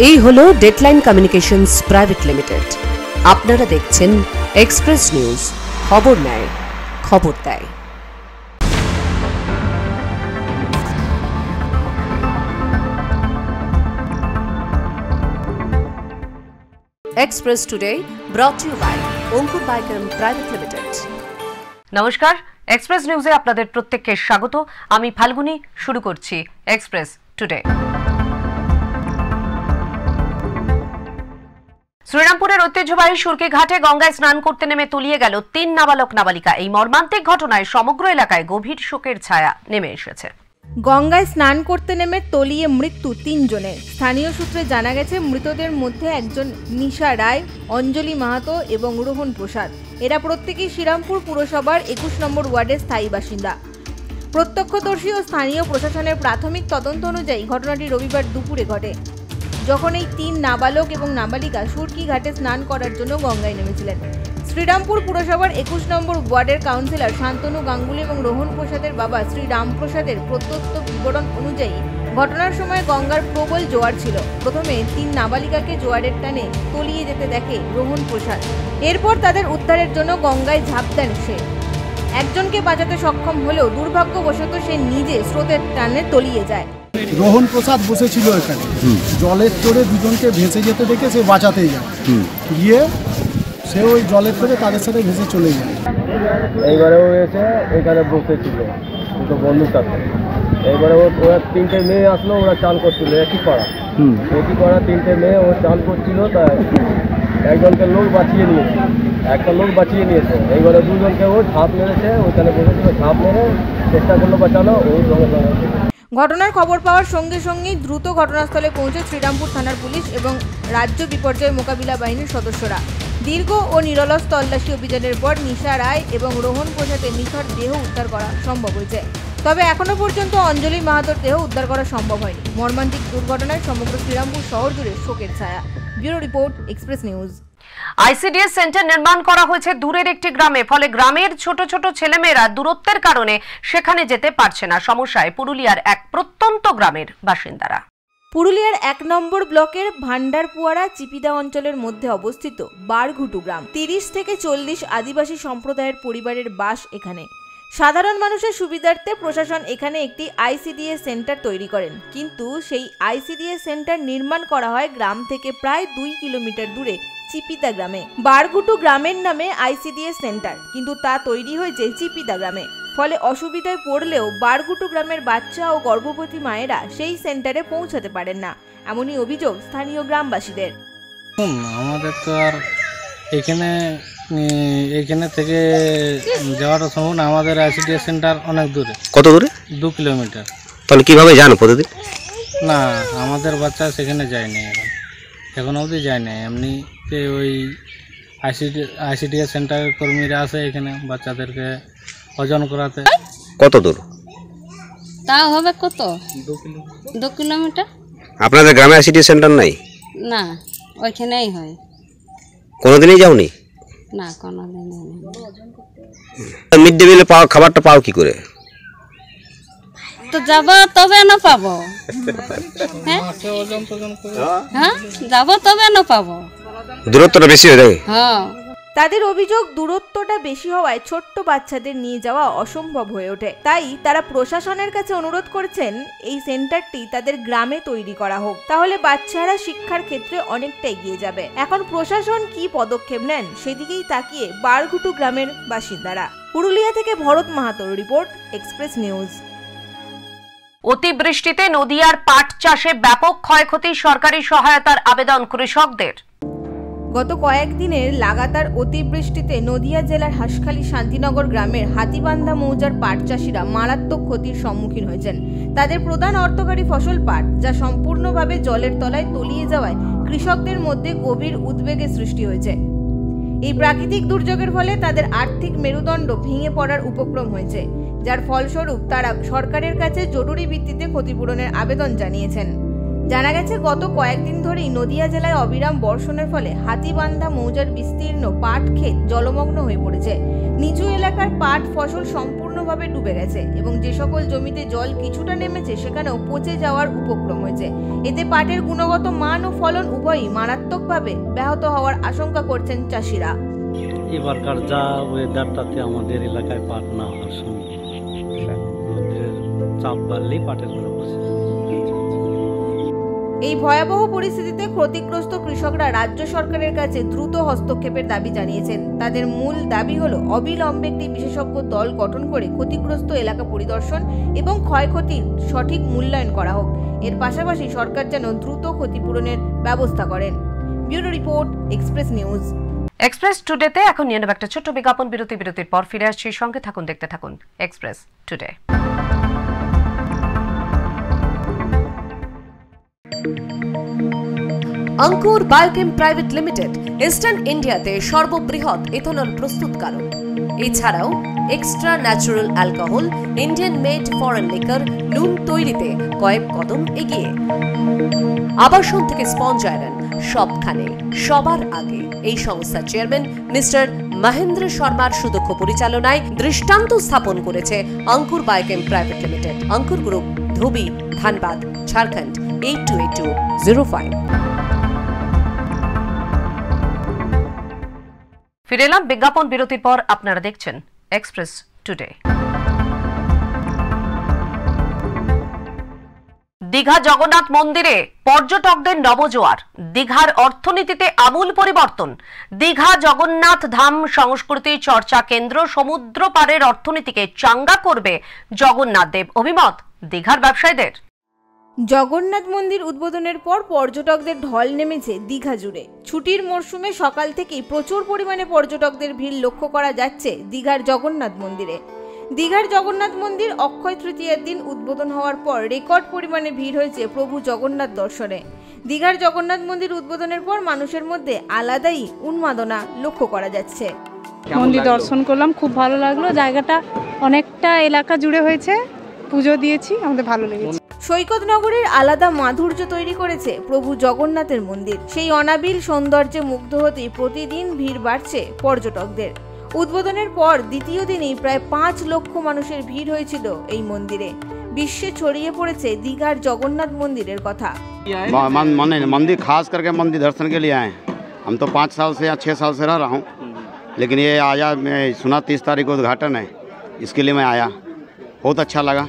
এই হলো deadline communications private limited. আপনারা দেখছেন এক্সপ্রেস নিউজ, খবর নেয়, খবর দেয়। Express Today brought you by Ankur Biker private limited. নমস্কার, এক্সপ্রেস নিউজে আপনাদের প্রত্যেককে স্বাগত। আমি ফাল্গুনি। শুরু করছি এক্সপ্রেস টুডে। শ্রীরামপুরের ঐতিহ্যবাহী সুরকি ঘাটে গঙ্গায় স্নান করতে নেমে তলিয়ে গেল ৩ নাবালক নাবালিকা। এই মর্মান্তিক ঘটনায় সমগ্র এলাকায় গভীর শোকের ছায়া নেমে এসেছে। গঙ্গায় স্নান করতে নেমে তলিয়ে মৃত্যু ৩ জনের। স্থানীয় সূত্রে জানা গেছে, মৃতদের মধ্যে একজন নিশা রায়, অঞ্জলি মাহাতো এবং রোহন প্রসাদ। এরা প্রত্যেকেই শ্রীরামপুর পুরসভার ২১ নম্বর ওয়ার্ডের স্থায়ী বাসিন্দা। প্রত্যক্ষদর্শী ও স্থানীয় প্রশাসনের প্রাথমিক তদন্ত অনুযায়ী ঘটনাটি রবিবার দুপুরে ঘটে, যখন এই ৩ নাবালক এবং নাবালিকা সুরকি ঘাটে স্নান করার জন্য গঙ্গায় নেমেছিলেন। শ্রীরামপুর পুরসভার ২১ নম্বর ওয়ার্ডের কাউন্সিলর শান্তনু গাঙ্গুলি এবং রোহন প্রসাদের বাবা শ্রী রামপ্রসাদের প্রদত্ত বিবরণ অনুযায়ী ঘটনার সময় গঙ্গার প্রবল জোয়ার ছিল। প্রথমে ৩ নাবালিকাকে জোয়ারের টানে তলিয়ে যেতে দেখে রোহন প্রসাদ। এরপর তাদের উদ্ধারের জন্য গঙ্গায় ঝাঁপ দেন সে। একজনকে বাঁচাতে সক্ষম হলেও দুর্ভাগ্যবশত সে নিজে স্রোতের টানে তলিয়ে যায়। রোহন প্রসাদ বসেছিল এখানে, জলের তোড়ে দুজনকে ভেসে যেতে দেখে সে বাঁচাতেই যায়, গিয়ে সে ওই জলের তোড়ে তাদের সাথে ভেসে চলে যায়। এইবারে ও এসে এখানে বসেছিল দুটো বন্ধুর সাথে। এইবারে ওরা 3টে মেয়ে আসলো, ওরা চান করছিল একই পাড়া 3টে মেয়ে ও চান করছিল। তাই একজনকে লোক বাঁচিয়ে নিয়েছে, একটা লোক বাঁচিয়ে নিয়েছে। এইবারে দুজনকে ও ঝাঁপ মেরেছে, ওইখানে বসেছিল, ঝাঁপ মেরে চেষ্টা করলো বাঁচানো। ওই সঙ্গে সঙ্গে ঘটনার খবর পাওয়ার সঙ্গে সঙ্গেই দ্রুত ঘটনাস্থলে পৌঁছে শ্রীরামপুর থানার পুলিশ এবং রাজ্য বিপর্যয় মোকাবিলা বাহিনীর সদস্যরা। দীর্ঘ ও নিরলস তল্লাশি অভিযানের পর নিশা রায় এবং রোহন প্রসাদের নিথর দেহ উদ্ধার করা সম্ভব হয়েছে। তবে এখনো পর্যন্ত অঞ্জলি মাহাতোর দেহ উদ্ধার করা সম্ভব হয়নি। মর্মান্তিক দুর্ঘটনায় সমগ্র শ্রীরামপুর শহর জুড়ে শোকের ছায়া। Bureau report, express news. ICDS centre নির্মাণ করা হয়েছে দূরের একটি গ্রামে। ফলে গ্রামের ছোট ছোট ছেলেমেয়েরা দূরত্বের কারণে সেখানে যেতে পারছে না। সমস্যায় পুরুলিয়ার এক প্রত্যন্ত গ্রামের বাসিন্দারা। পুরুলিয়ার ১ নম্বর ব্লকের ভান্ডারপুয়ারা চিপিদা অঞ্চলের মধ্যে অবস্থিত বারঘুটু গ্রাম। ৩০ থেকে ৪০ আদিবাসী সম্প্রদায়ের পরিবারের বাস এখানে। সাধারণ মানুষের সুবিধার্থে প্রশাসন এখানে একটি আইসিডিএস সেন্টার তৈরি করেন, কিন্তু সেই আইসিডিএস সেন্টার নির্মাণ করা হয় গ্রাম থেকে প্রায় ২ কিলোমিটার দূরে চিপিদা গ্রামে। বারঘুটু গ্রামের নামে আইসিডিএস সেন্টার, কিন্তু তা তৈরি হয়েছে চিপিদা গ্রামে। ফলে অসুবিধায় পড়লেও বারঘুটু গ্রামের বাচ্চা ও গর্ভবতী মায়েরা সেই সেন্টারে পৌঁছাতে পারেন না, এমনই অভিযোগ স্থানীয় গ্রামবাসীদের। আমাদের তো আর এখানে থেকে যাওয়াটা সম্ভব না। আমাদের আইসিডিএস সেন্টার অনেক দূরে। কত দূরে? 2 কিলোমিটার। তাহলে কিভাবে জানো প্রতিদিন? না, আমাদের বাচ্চা সেখানে যায়নি, এখন অবধি যায় না। এমনিতে ওই আইসিডিএস সেন্টারের কর্মীরা আসে এখানে বাচ্চাদেরকে ওজন করাতে। কত দূর? তা হবে কত? 2 কিলোমিটার। আপনাদের গ্রামে আইসিডিএস সেন্টার নাই? না, ওইখানেই হয়। কোনোদিনই যাওনি? না, কোনোদিন। মিড ডে মিলে খাবারটা পাও কি করে? তো যাব তবে না পাবো। হ্যাঁ, যাব তবে না পাবো। দূরত্বটা বেশি হয়ে যায়। হ্যাঁ, তাদের অভিযোগ, দূরত্বটা বেশি হওয়ায় ছোট্ট বাচ্চাদের নিয়ে যাওয়া অসম্ভব হয়ে ওঠে। তাই তারা প্রশাসনের কাছে অনুরোধ করছেন এই সেন্টারটি তাদের গ্রামে তৈরি করা হোক, তাহলে বাচ্চারা শিক্ষার ক্ষেত্রে অনেকটা এগিয়ে যাবে। এখন প্রশাসন কি পদক্ষেপ নেন সেদিকেই তাকিয়ে বারঘুটু গ্রামের বাসিন্দারা। পুরুলিয়া থেকে ভরত মাহাতোর রিপোর্ট, এক্সপ্রেস নিউজ। অতিবৃষ্টিতে নদিয়ার পাট চাষে ব্যাপক ক্ষয়ক্ষতি। সরকারি সহায়তার আবেদন কৃষকদের। গত কয়েকদিনের লাগাতার অতিবৃষ্টিতে নদিয়া জেলার হাঁসখালী শান্তিনগর গ্রামের হাতিবান্ধা মৌজার পাট চাষিরা মারাত্মক ক্ষতির সম্মুখীন হয়েছেন। তাদের প্রধান অর্থকারী ফসল পাট, যা সম্পূর্ণভাবে জলের তলায় তলিয়ে যাওয়ায় কৃষকদের মধ্যে গভীর উদ্বেগের সৃষ্টি হয়েছে। এই প্রাকৃতিক দুর্যোগের ফলে তাদের আর্থিক মেরুদণ্ড ভেঙে পড়ার উপক্রম হয়েছে, যার ফলস্বরূপ তারা সরকারের কাছে জরুরি ভিত্তিতে ক্ষতিপূরণের আবেদন জানিয়েছেন। জানা গেছে গত কয়েকদিন ধরেই নদিয়া জেলায় অবিরাম বর্ষণের ফলে হাতিবান্ধা মৌজার বিস্তীর্ণ পাট ক্ষেত জলমগ্ন হয়ে পড়েছে। নিচু এলাকার পাট ফসল সম্পূর্ণভাবে ডুবে গেছে এবং যে সকল জমিতে জল কিছুটা নেমেছে সেখানেও পচে যাওয়ার উপক্রম হয়েছে। এতে পাটের গুণগত মান ও ফলন উভয়ই মারাত্মকভাবে ব্যাহত হওয়ার আশঙ্কা করছেন চাষিরা। এবারকার যা ওয়েদার তাতে আমাদের এলাকায় পাট না হওয়ার সঙ্গে রোদের চাপ বাড়লেই পাটের গোড়া পচে যায়। এই ভয়াবহ পরিস্থিতিতে ক্ষতিগ্রস্ত কৃষকরা রাজ্য সরকারের কাছে দ্রুত হস্তক্ষেপের দাবি জানিয়েছেন। তাদের মূল দাবি হলো অবিলম্বে একটি বিশেষজ্ঞ দল গঠন করে ক্ষতিগ্রস্ত এলাকা পরিদর্শন এবং ক্ষয়ক্ষতির সঠিক মূল্যায়ন করা হোক। এর পাশাপাশি সরকার যেন দ্রুত ক্ষতিপূরণের ব্যবস্থা করেন। Bureau report, express news. Express টুডেতে এখন নিয়ে নেব একটা ছোট্ট বিজ্ঞাপন বিরতি। বিরতির পর ফিরে আসছি, সঙ্গে থাকুন, দেখতে থাকুন এক্সপ্রেস টুডে। অঙ্কুর বায়োকেম প্রাইভেট লিমিটেড ইস্টার্ন ইন্ডিয়াতে সর্ববৃহৎ ইথানল প্রস্তুতকারক। এছাড়াও extra natural alcohol, Indian made foreign liquor, নুন তৈরিতে কয়েক কদম এগিয়ে। আবাসন থেকে স্পঞ্জ আয়রন, সবখানে সবার আগে এই সংস্থার চেয়ারম্যান মিস্টার মহেন্দ্র শর্মার সুদক্ষ পরিচালনায় দৃষ্টান্ত স্থাপন করেছে অঙ্কুর বায়োকেম প্রাইভেট লিমিটেড। অঙ্কুর গ্রুপ, ধুবি, ধানবাদ, ঝাড়খণ্ড 828205। ফিরে এলাম বিজ্ঞাপন বিরতির পর। আপনারা দেখছেন এক্সপ্রেস টুডে। দীঘা জগন্নাথ মন্দিরে পর্যটকদের নবজোয়ার, দীঘার অর্থনীতিতে আমূল পরিবর্তন। দীঘা জগন্নাথ ধাম সংস্কৃতি চর্চা কেন্দ্র সমুদ্র পাড়ের অর্থনীতিকে চাঙ্গা করবে জগন্নাথ দেব, অভিমত দীঘার ব্যবসায়ীদের। জগন্নাথ মন্দির উদ্বোধনের পর পর্যটকদের ঢল নেমেছে দীঘা জুড়ে। ছুটির মরশুমে সকাল থেকেই প্রচুর পরিমাণে পর্যটকদের ভিড় লক্ষ্য করা যাচ্ছে দীঘার জগন্নাথ মন্দিরে। দীঘার জগন্নাথ মন্দির অক্ষয় তৃতীয়ার দিন উদ্বোধন হওয়ার পর রেকর্ড পরিমাণে ভিড় হয়েছে প্রভু জগন্নাথ দর্শনে। দীঘার জগন্নাথ মন্দির উদ্বোধনের পর মানুষের মধ্যে আলাদাই উন্মাদনা লক্ষ্য করা যাচ্ছে। মন্দির দর্শন করলাম, খুব ভালো লাগলো। জায়গাটা অনেকটা এলাকা জুড়ে হয়েছে, পুজো দিয়েছি, আমাদের ভালো লেগেছে। সৈকত নগরীর আলাদা মাধুর্য তৈরি করেছে প্রভু জগন্নাথের মন্দির। সেই অনাবিল সৌন্দর্যে মুগ্ধ হতেই প্রতিদিন ভিড় বাড়ছে পর্যটকদের। উদ্বোধনের পর দ্বিতীয় দিনেই প্রায় 5 লক্ষ মানুষের ভিড় হয়েছিল এই মন্দিরে। বিশ্বে ছড়িয়ে পড়েছে দীঘার জগন্নাথ মন্দিরের কথা। मंदिर खास करके मंदिर दर्शन के लिए आए हैं। हम तो 5 साल से या 6 साल से रह रहा हूँ, लेकिन ये आया, मैं सुना 30 तारीख को उद्घाटन है, इसके लिए मैं आया, बहुत अच्छा लगा।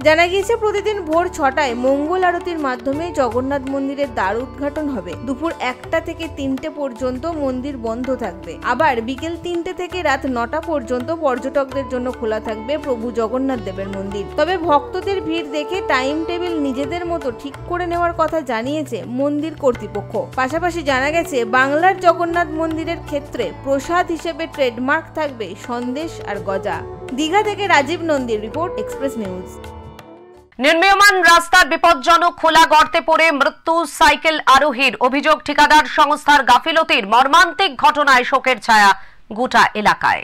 জানা গিয়েছে প্রতিদিন ভোর 6টায় মঙ্গল আরতির মাধ্যমে জগন্নাথ মন্দিরের দ্বার উদ্ঘাটন হবে। দুপুর 1টা থেকে 3টে পর্যন্ত মন্দির বন্ধ থাকবে। আবার বিকেল 3টে থেকে রাত 9টা পর্যন্ত পর্যটকদের জন্য খোলা থাকবে প্রভু জগন্নাথ দেবের মন্দির। তবে ভক্তদের ভিড় দেখে টাইম টেবিল নিজেদের মতো ঠিক করে নেওয়ার কথা জানিয়েছে মন্দির কর্তৃপক্ষ। পাশাপাশি জানা গেছে বাংলার জগন্নাথ মন্দিরের ক্ষেত্রে প্রসাদ হিসেবে ট্রেডমার্ক থাকবে সন্দেশ আর গজা। দীঘা থেকে রাজীব নন্দীর রিপোর্ট, এক্সপ্রেস নিউজ। নির্মীয়মান রাস্তার বিপজ্জনক খোলা গর্তে পড়ে মৃত্যু সাইকেল আরোহীর, অভিযোগ ঠিকাদার সংস্থার গাফিলতির। মর্মান্তিক ঘটনায় শোকের ছায়া গোটা এলাকায়।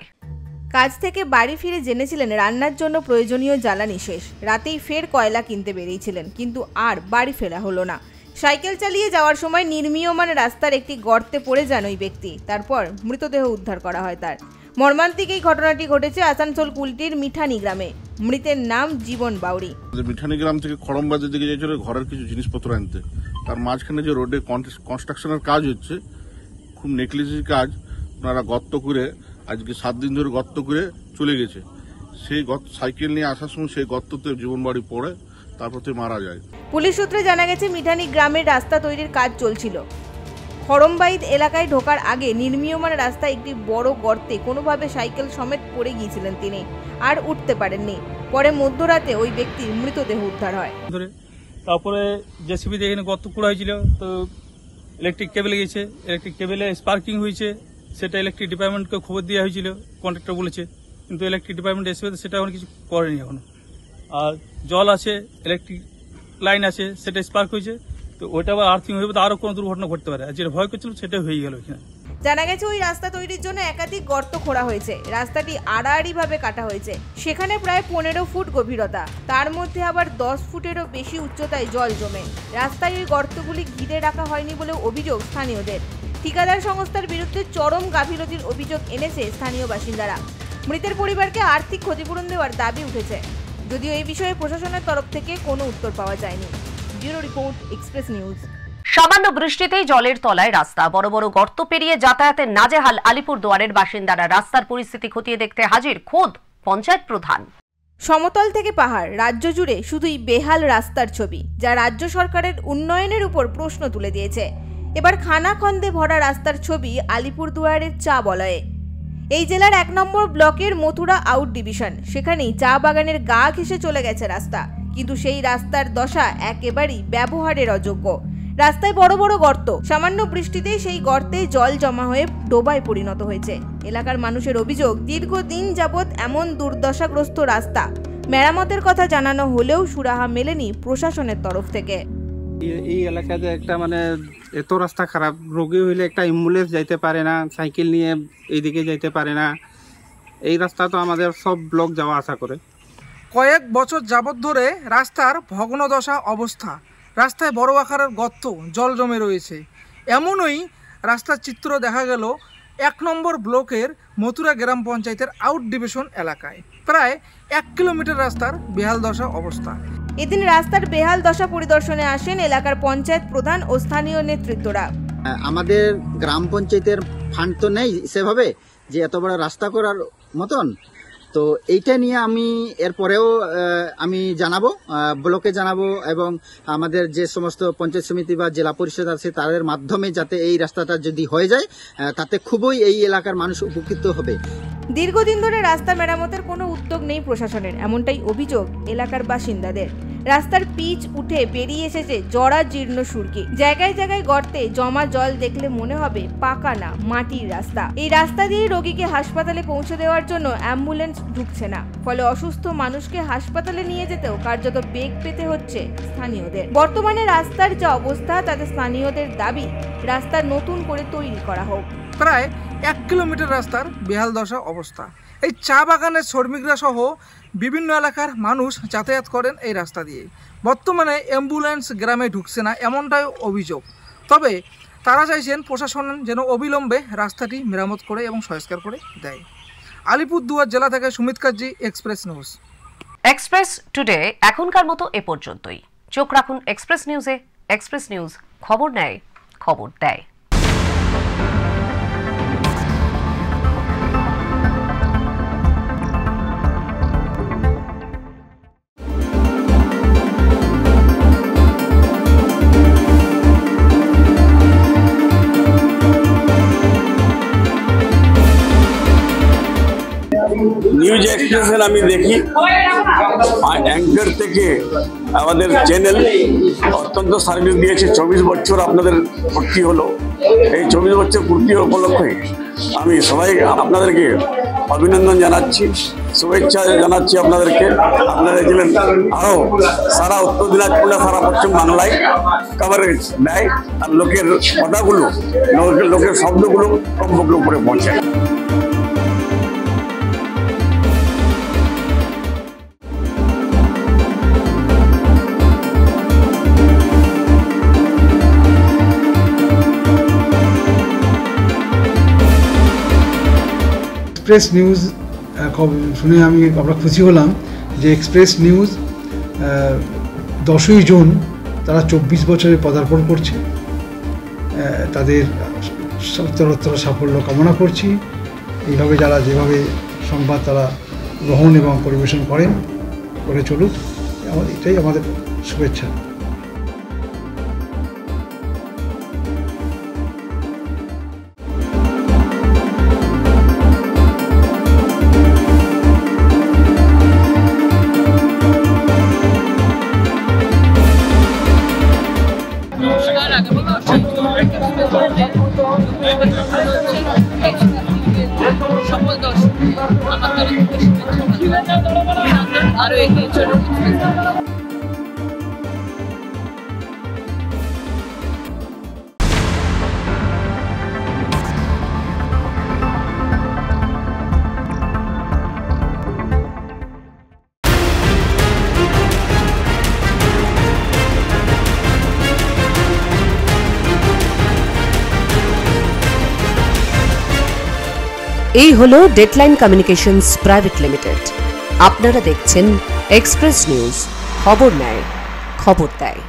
কাজ থেকে বাড়ি ফিরে জেনেছিলেন রান্নার জন্য প্রয়োজনীয় জ্বালানি শেষ। রাতেই ফের কয়লা কিনতে বেরিয়েছিলেন, কিন্তু আর বাড়ি ফেরা হলো না। সাইকেল চালিয়ে যাওয়ার সময় নির্মীয়মান রাস্তার একটি গর্তে পড়ে যান ওই ব্যক্তি। তারপর মৃতদেহ উদ্ধার করা হয় তার। মর্মান্তিক এই ঘটনাটি ঘটেছে আসানসোল কুলটির মিঠানি গ্রামে। মৃতের নাম জীবন বাউরি। মিঠানি গ্রাম থেকে খড়মবাজার দিকে যাচ্ছিল ঘরের কিছু জিনিসপত্র আনতে। তার মাঝখানে যে রোডে কনস্ট্রাকশনের কাজ হচ্ছে, খুব নেকলেসের কাজ, ওনারা গর্ত করে আজকে 7 দিন ধরে গর্ত করে চলে গেছে। সেই সাইকেল নিয়ে আসার সময় সেই গর্ততে জীবন বাড়ি পড়ে, তারপর মারা যায়। পুলিশ সূত্রে জানা গেছে মিঠানি গ্রামের রাস্তা তৈরির কাজ চলছিল। খড়মবাইদ এলাকায় ঢোকার আগে নির্মীয়মান রাস্তায় একটি বড় গর্তে কোনোভাবে সাইকেল সমেত পড়ে গিয়েছিলেন তিনি, আর উঠতে পারেননি। পরে মধ্যরাতে ওই ব্যক্তির মৃতদেহ উদ্ধার হয়। তারপরে জেসিবি দিয়ে এখানে গর্ত করা হয়েছিল, তো ইলেকট্রিক কেবল গেছে, ইলেকট্রিক কেবলে স্পার্কিং হয়েছে, সেটা ইলেকট্রিক ডিপার্টমেন্টকে খবর দেওয়া হয়েছিল, কন্ট্রাক্টর বলেছে, কিন্তু ইলেকট্রিক ডিপার্টমেন্ট এসে সেটা এখন কিছু করেনি এখনো। আর জল আছে, ইলেকট্রিক লাইন আছে, সেটা স্পার্ক হয়েছে, তো ওইটা আবার আর্থিং হয়ে আরো কোনো দুর্ঘটনা ঘটতে পারে। আর যেটা ভয় করছিল সেটা হয়ে গেল এখানে। জানা গেছে ওই রাস্তা তৈরির জন্য একাধিক গর্ত খোঁড়া হয়েছে। রাস্তাটি আড়াআড়িভাবে কাটা হয়েছে, সেখানে প্রায় 15 ফুট গভীরতা, তার মধ্যে আবার 10 ফুটেরও বেশি উচ্চতায় জল জমে। রাস্তায় ওই গর্তগুলি ঘিরে রাখা হয়নি বলে অভিযোগ স্থানীয়দের। ঠিকাদার সংস্থার বিরুদ্ধে চরম গাফিলতির অভিযোগ এনেছে স্থানীয় বাসিন্দারা। মৃতের পরিবারকে আর্থিক ক্ষতিপূরণ দেওয়ার দাবি উঠেছে, যদিও এই বিষয়ে প্রশাসনের তরফ থেকে কোনো উত্তর পাওয়া যায়নি। Bureau report, express news. সামান্য বৃষ্টিতেই জলের তলায় রাস্তা, বড় বড় গর্ত পেরিয়ে যাতায়াতের নাজেহাল আলিপুরদুয়ারের বাসিন্দারা। রাস্তার পরিস্থিতি খতিয়ে দেখতে হাজির খোদ পঞ্চায়েত প্রধান। সমতল থেকে পাহাড়, রাজ্য জুড়ে শুধুই বেহাল রাস্তার ছবি, যা রাজ্য সরকারের উন্নয়নের উপর প্রশ্ন তুলে দিয়েছে। এবার খানাখন্দে ভরা রাস্তার ছবি আলিপুরদুয়ারের চা বলয়ে। এই জেলার 1 নম্বর ব্লকের মথুরা আউট ডিভিশন, সেখানেই চা বাগানের গা ঘেঁষে চলে গেছে রাস্তা, কিন্তু সেই রাস্তার দশা একেবারেই ব্যবহারের অযোগ্য। রাস্তায় বড় বড় গর্ত, সামান্য বৃষ্টিতেই সেই গর্তে জল জমা হয়ে ডোবায় পরিণত হয়েছে। এলাকার মানুষের অভিযোগ, দীর্ঘদিন যাবৎ এমন দুর্দশাগ্রস্ত রাস্তা মেরামতের কথা জানানো হলেও সুরাহা মেলেনি প্রশাসনের তরফ থেকে। এই এলাকাতে একটা এত রাস্তা খারাপ, রোগী হইলে একটা অ্যাম্বুলেন্স যাইতে পারে না, সাইকেল নিয়ে এইদিকে যাইতে পারে না। এই রাস্তা তো আমাদের সব ব্লক যাওয়া আসা করে। কয়েক বছর যাবৎ ধরে রাস্তার ভগ্নদশা অবস্থা, রাস্তায় বড় আকারের গর্ত, জল জমে রয়েছে। এমনই রাস্তার চিত্র দেখা গেল 1 নম্বর ব্লকের মথুরা গ্রাম পঞ্চায়েতের আউট ডিভিশন এলাকায়। প্রায় 1 কিলোমিটার রাস্তার বেহাল দশা অবস্থা। এদিন রাস্তার বেহাল দশা পরিদর্শনে আসেন এলাকার পঞ্চায়েত প্রধান ও স্থানীয় নেতৃত্বরা। আমাদের গ্রাম পঞ্চায়েতের ফান্ড তো নেই সেভাবে যে এত বড় রাস্তা করার মতন, তো এইটা নিয়ে আমি এরপরেও আমি জানাবো, ব্লকে জানাবো, এবং আমাদের যে সমস্ত পঞ্চায়েত সমিতি বা জেলা পরিষদ আছে তাদের মাধ্যমে যাতে এই রাস্তাটা যদি হয়ে যায় তাতে খুবই এই এলাকার মানুষ উপকৃত হবে। দীর্ঘদিন ধরে রাস্তা মেরামতের কোনো উদ্যোগ নেই প্রশাসনের, এমনটাই অভিযোগ এলাকার বাসিন্দাদের। রাস্তার পিচ উঠে বেরিয়ে এসেছে জরা জীর্ণ সুরকি, জায়গায় জায়গায় গর্তে জমা জল দেখলে মনে হবে পাকা না মাটির রাস্তা। এই রাস্তা দিয়ে রোগীকে হাসপাতালে পৌঁছে দেওয়ার জন্য অ্যাম্বুলেন্স ঢুকছে না, ফলে অসুস্থ মানুষকে হাসপাতালে নিয়ে যেতেও কার্যত বেগ পেতে হচ্ছে স্থানীয়দের। বর্তমানে রাস্তার যা অবস্থা তাতে স্থানীয়দের দাবি রাস্তা নতুন করে তৈরি করা হোক। প্রায় 1 কিলোমিটার রাস্তার বেহাল দশা অবস্থা। এই চা বাগানের শ্রমিকরা সহ বিভিন্ন এলাকার মানুষ যাতায়াত করেন এই রাস্তা দিয়ে। বর্তমানে অ্যাম্বুলেন্স গ্রামে ঢুকছে না, এমনটাই অভিযোগ। তবে তারা চাইছেন প্রশাসন যেন অবিলম্বে রাস্তাটি মেরামত করে এবং সংস্কার করে দেয়। আলিপুরদুয়ার জেলা থেকে সুমিত কাজী, এক্সপ্রেস নিউজ। এক্সপ্রেস টুডে এখনকার মতো এ পর্যন্তই। চোখ রাখুন এক্সপ্রেস নিউজে। এক্সপ্রেস নিউজ, খবর নেয়, খবর দেয়। নিউজ এক্সপ্রেসের আমি দেখি, অ্যাঙ্কার থেকে আমাদের চ্যানেল অত্যন্ত সার্ভিস দিয়েছে। 24 বছর আপনাদের পূর্তি হলো। এই 24 বছর পূর্তি উপলক্ষে আমি সবাই আপনাদেরকে অভিনন্দন জানাচ্ছি, শুভেচ্ছা জানাচ্ছি আপনাদেরকে। আপনারা ছিলেন আরও সারা উত্তর দিনাজপুর, সারা পশ্চিম বাংলায় কভারেজ দেয়, আর লোকের কথাগুলো, লোকের শব্দগুলো কমপক্ষে উপরে পৌঁছায়। এক্সপ্রেস নিউজ শুনে আমরা খুশি হলাম যে এক্সপ্রেস নিউজ 10ই জুন তারা 24 বছরে পদার্পণ করছে। তাদের উত্তরোত্তর সাফল্য কামনা করছি। এইভাবে যারা যেভাবে সংবাদ তারা গ্রহণ এবং পরিবেশন করে চলুক, এটাই আমাদের শুভেচ্ছা। সকল দর্শক আমার তরফ থেকে শুভেচ্ছা, আরো এগিয়ে চলুন। এই হলো ডেডলাইন কমিউনিকেশনস প্রাইভেট লিমিটেড। আপনারা দেখছেন এক্সপ্রেস নিউজ, খবর নেয়, খবর দেয়।